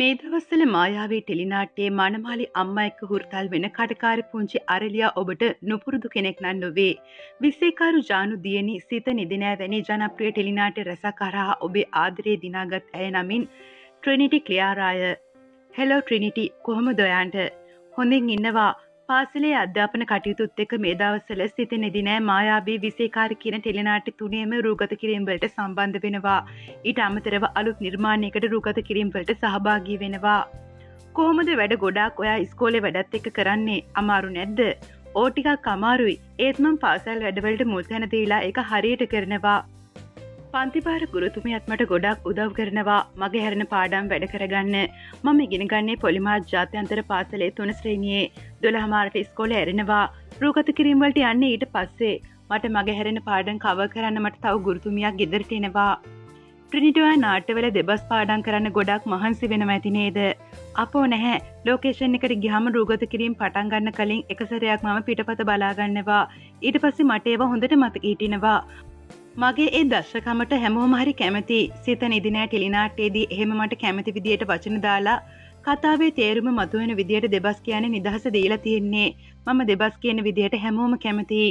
මේ දවස්වල මායාවී ටෙලිනාට්‍යයේ මනමාලි අම්මා එක්ක හුරතල් වෙන කටකාරි පුංචි අරලියා ඔබට නුපුරුදු කෙනෙක් නම් නොවේ. විසේකාරු ජානු දියණි සිත නිදිනෑ වැනි ජනප්‍රිය ටෙලිනාට්‍ය රැසක් කරහා ඔබේ ආදරේ දිනාගත් ඇය නමින් ට්‍රිනිටි ක්ලියාරාය. හෙලෝ ට්‍රිනිටි, කොහොමද ඔයාන්ට? හොඳින් ඉන්නවා. පාසලේ අධ්‍යාපන කටයුතුත් එක්ක මේ දවස්වල සිත නිදිනෑ මායාවී විසේකාරි කියන ටෙලිනාට්‍ය තුනේම රූගත කිරීම වලට සම්බන්ධ වෙනවා. ඊට අමතරව අලුත් නිර්මාණයකට රූගත කිරීම වලට සහභාගී වෙනවා. කොහොමද වැඩ ගොඩාක් ඔයා ඉස්කෝලේ වැඩත් එක්ක කරන්නේ? අමාරු නැද්ද? ඕ ටිකක් අමාරුයි. ඒත් මම පාසල් වැඩවලට මුල් තැන දීලා ඒක හරියට කරනවා. පන්තිපාර ගුරුතුමියත් මට ගොඩක් උදව් කරනවා මගේ හැරෙන පාඩම් වැඩ කරගන්න. මම ඉගෙන ගන්නේ පොලිමාර්ට් ජාත්‍යන්තර පාසලේ 3 ශ්‍රේණියේ 12 මාරට ඉස්කෝලේ ඇරෙනවා. රූගත කිරීම වලට යන්නේ ඊට පස්සේ. මට මගේ හැරෙන පාඩම් කවර් කරන්න මට තව ගුරුතුමියක් ගෙදරට එනවා. ට්‍රිනිටි නාට්‍යවල දෙබස් පාඩම් කරන්න ගොඩක් මහන්සි වෙනවා ඇති නේද? අපෝ නැහැ. ලොකේෂන් එකට ගියාම රූගත කිරීම පටන් ගන්න කලින් එක සැරයක් මම පිටපත බලා ගන්නවා. ඊට පස්සේ මට ඒවා හොඳට මතක හිටිනවා. මගේ ඒ දර්ශකමට හැමෝම හරි කැමති. සිත නිදිනෑ ටෙලිනාට්‍යයේදී එහෙම මට කැමති විදියට වචන දාලා කතාවේ තේරුම මතුවෙන විදියට දෙබස් කියන්නේ නිදහස දීලා තියෙන්නේ. මම දෙබස් කියන විදියට හැමෝම කැමතියි.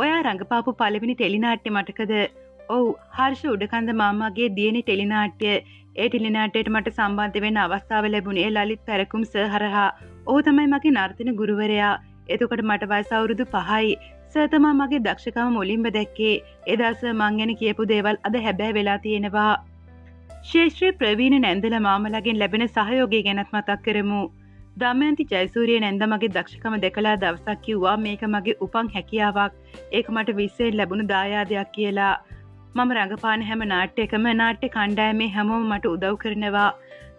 ඔයා රංගපාපු පළවෙනි ටෙලිනාට්‍ය මතකද? ඔව්, හර්ෂ උඩකන්ද මාමාගේ දියණි ටෙලිනාට්‍ය. ඒ ටෙලිනාට්‍යයට මට සම්බන්ධ වෙන්න අවස්ථාව ලැබුණේ ලලිත් පැරකුම් සර් හරහා. ඔහු තමයි මගේ නර්තන ගුරුවරයා. එතකොට මට වයස අවුරුදු 5යි. සර් තමා මගේ දක්ෂකම මුලින්ම දැක්කේ. එදා සර් මං ගැන කියපු දේවල් අද හැබෑ වෙලා තියෙනවා. ශේෂ්ත්‍රී ප්‍රවීණ නැන්දල මාමලගෙන් ලැබෙන සහයෝගය ගැනත් මතක් කරමු. දමයන්ති ජයසූරිය නැන්ද මගේ දක්ෂකම දැකලා දවසක් කිව්වා මේක මගේ උපන් හැකියාවක්. ඒක මට විශ්වයෙන් ලැබුණු දායාදයක් කියලා. මම රඟපාන හැම නාට්‍යයකම නාට්‍ය කණ්ඩායමේ හැමෝම මට උදව් කරනවා.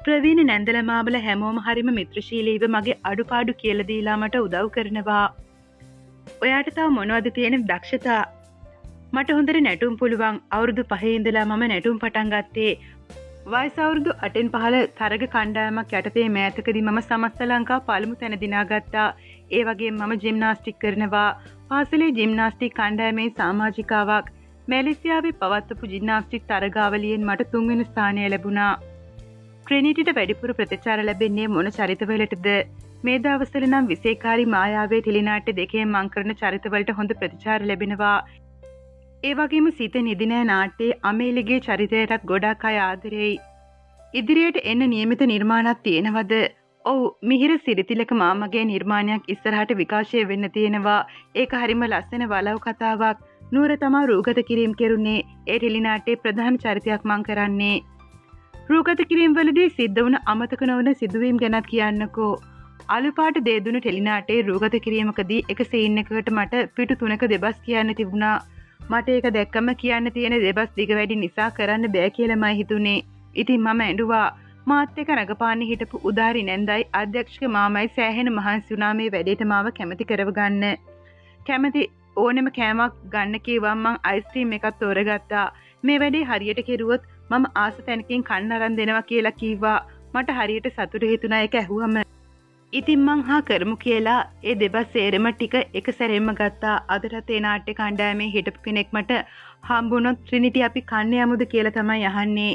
ප්‍රවීණ නැන්දල මාමල හැමෝම හරිම මිත්‍රශීලීව මගේ අඩුපාඩු කියලා දීලා මට උදව් කරනවා. ඔයාට තව මොනවද තියෙන දක්ෂතා? මට හොඳට නැටුම් පුළුවන්. අවුරුදු 5 ඉඳලා මම නැටුම් පටන් ගත්තේ. වයස අවුරුදු 8න් 15 තරග කණ්ඩායමක් යටතේ මෑතකදී මම සමස්ත ලංකා පළමු තැන දිනාගත්තා. ඒ වගේම මම ජිම්නාස්ටික් කරනවා. පාසලේ ජිම්නාස්ටික් කණ්ඩායමේ සමාජිකාවක්. මැලේසියාවේ පවත්වපු ජිම්නාස්ටික් තරගාවලියෙන් මට 3 වෙනි ස්ථානය ලැබුණා. ට්‍රිනිටිට වැඩිපුර ප්‍රතිචාර ලැබෙන්නේ මොන චරිතවලටද? මේ දවස්වල නම් විසේකාරී මායාවේ ටෙලිනාට්‍ය දෙකේ මං කරන චරිතවලට හොඳ ප්‍රතිචාර ලැබෙනවා. ඒ වගේම සිත නිදිනෑ නාට්‍යයේ අමේලිගේ චරිතයටත් ගොඩක් අය ආදරෙයි. ඉදිරියට එන්න නියමිත නිර්මාණයක් තියෙනවද? ඔව්, මිහිර සිරිතිලක මාමගේ නිර්මාණයක් ඉස්සරහට විකාශය වෙන්න තියෙනවා. ඒක හරිම ලස්සන වලව් කතාවක්. නුවර තමා රූගත කිරීම කෙරුණේ. ඒ ටෙලිනාට්‍යයේ ප්‍රධාන චරිතයක් මං කරන්නේ. රූගත කිරීම වලදී සිද්ධ වුණ අමතක නොවන සිදුවීම් ගැනත් කියන්නකෝ. අලුපාට දේදුණු ටෙලිනාට්‍යයේ රූගත කිරීමකදී එක සීන් එකකට මට පිටු 3ක දෙබස් කියන්න තිබුණා. මට ඒක දැක්කම කියන්න තියෙන දෙබස් දිග වැඩි නිසා කරන්න බෑ කියලාමයි හිතුනේ. ඉතින් මම ඇඬුවා. මාත් එක්ක රඟපාන්නේ හිටපු උදාරි නැන්දයි අධ්‍යක්ෂක මාමයි සෑහෙන මහන්සි වුණා මේ වැඩේට මාව කැමති කරවගන්න. කැමති ඕනෙම කෑමක් ගන්න කිව්වම මං අයිස්ක්‍රීම් එකක් තෝරගත්තා. මේ වැඩේ හරියට කෙරුවොත් මම ආස තැනකින් කන්න අරන් දෙනවා කියලා කිව්වා. මට හරියට සතුටු හිතුණා ඒක ඇහුවම. ඉතින් මං හා කරමු කියලා ඒ දෙබස් සේරම ටික එක සැරෙන්ම ගත්තා. අදටත් ඒ නාට්‍ය කණ්ඩායමේ හිටපු කෙනෙක් මට හම්බුනොත් ට්‍රිනිටි අපි කන්න යමුද කියලා තමයි අහන්නේ.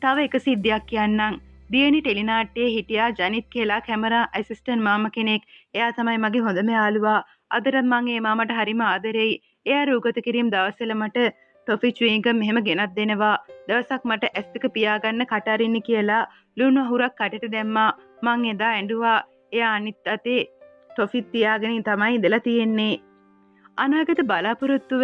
තව එක සිද්ධියක් කියන්නම්. දියණි ටෙලිනාට්‍යයේ හිටියා ජනිත් කියලා කැමරා ඇසිස්ටන්ට් මාමා කෙනෙක්. එයා තමයි මගේ හොඳම යාළුවා. අදටත් මං ඒ මාමට හරිම ආදරෙයි. එයා රූගත කිරීම දවස්වල මට ටොෆි චුයින්ගම් මෙහෙම ගෙනත් දෙනවා. දවසක් මට ඇස් දෙක පියාගන්න කට අරින්න කියලා ලුණු අහුරක් කටට දැම්මා. මං එදා ඇඬුවා. එයා අනිත් අතේ ටොෆිත් තියාගෙන තමයි ඉඳලා තියෙන්නේ. අනාගත බලාපොරොත්තුව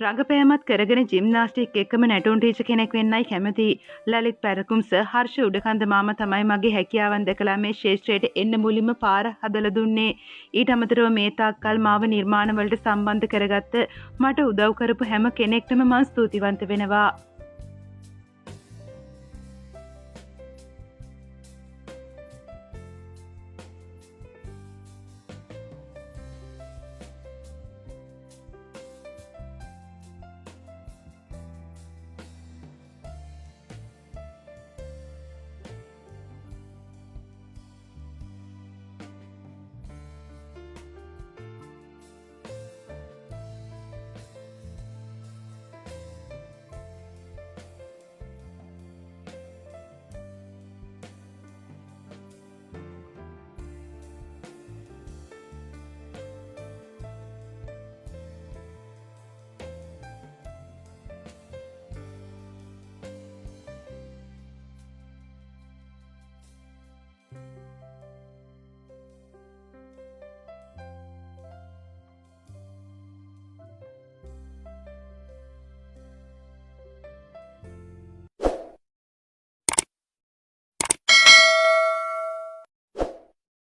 රඟපෑමත් කරගෙන ජිම්නාස්ටික් එක්කම නැටුම් ටීචර් කෙනෙක් වෙන්නයි කැමති. ලලිත් පැරකුම් සර් හර්ෂ උඩකන්ද මාමා තමයි මගේ හැකියාවන් දැකලා මේ ශේෂ්ත්‍රයට එන්න මුලින්ම පාර හදලා දුන්නේ. ඊට අමතරව මේ තාක්කල් මාව නිර්මාණ වලට සම්බන්ධ කරගත්ත මට උදව් කරපු හැම කෙනෙක්ටම මම ස්තුතිවන්ත වෙනවා.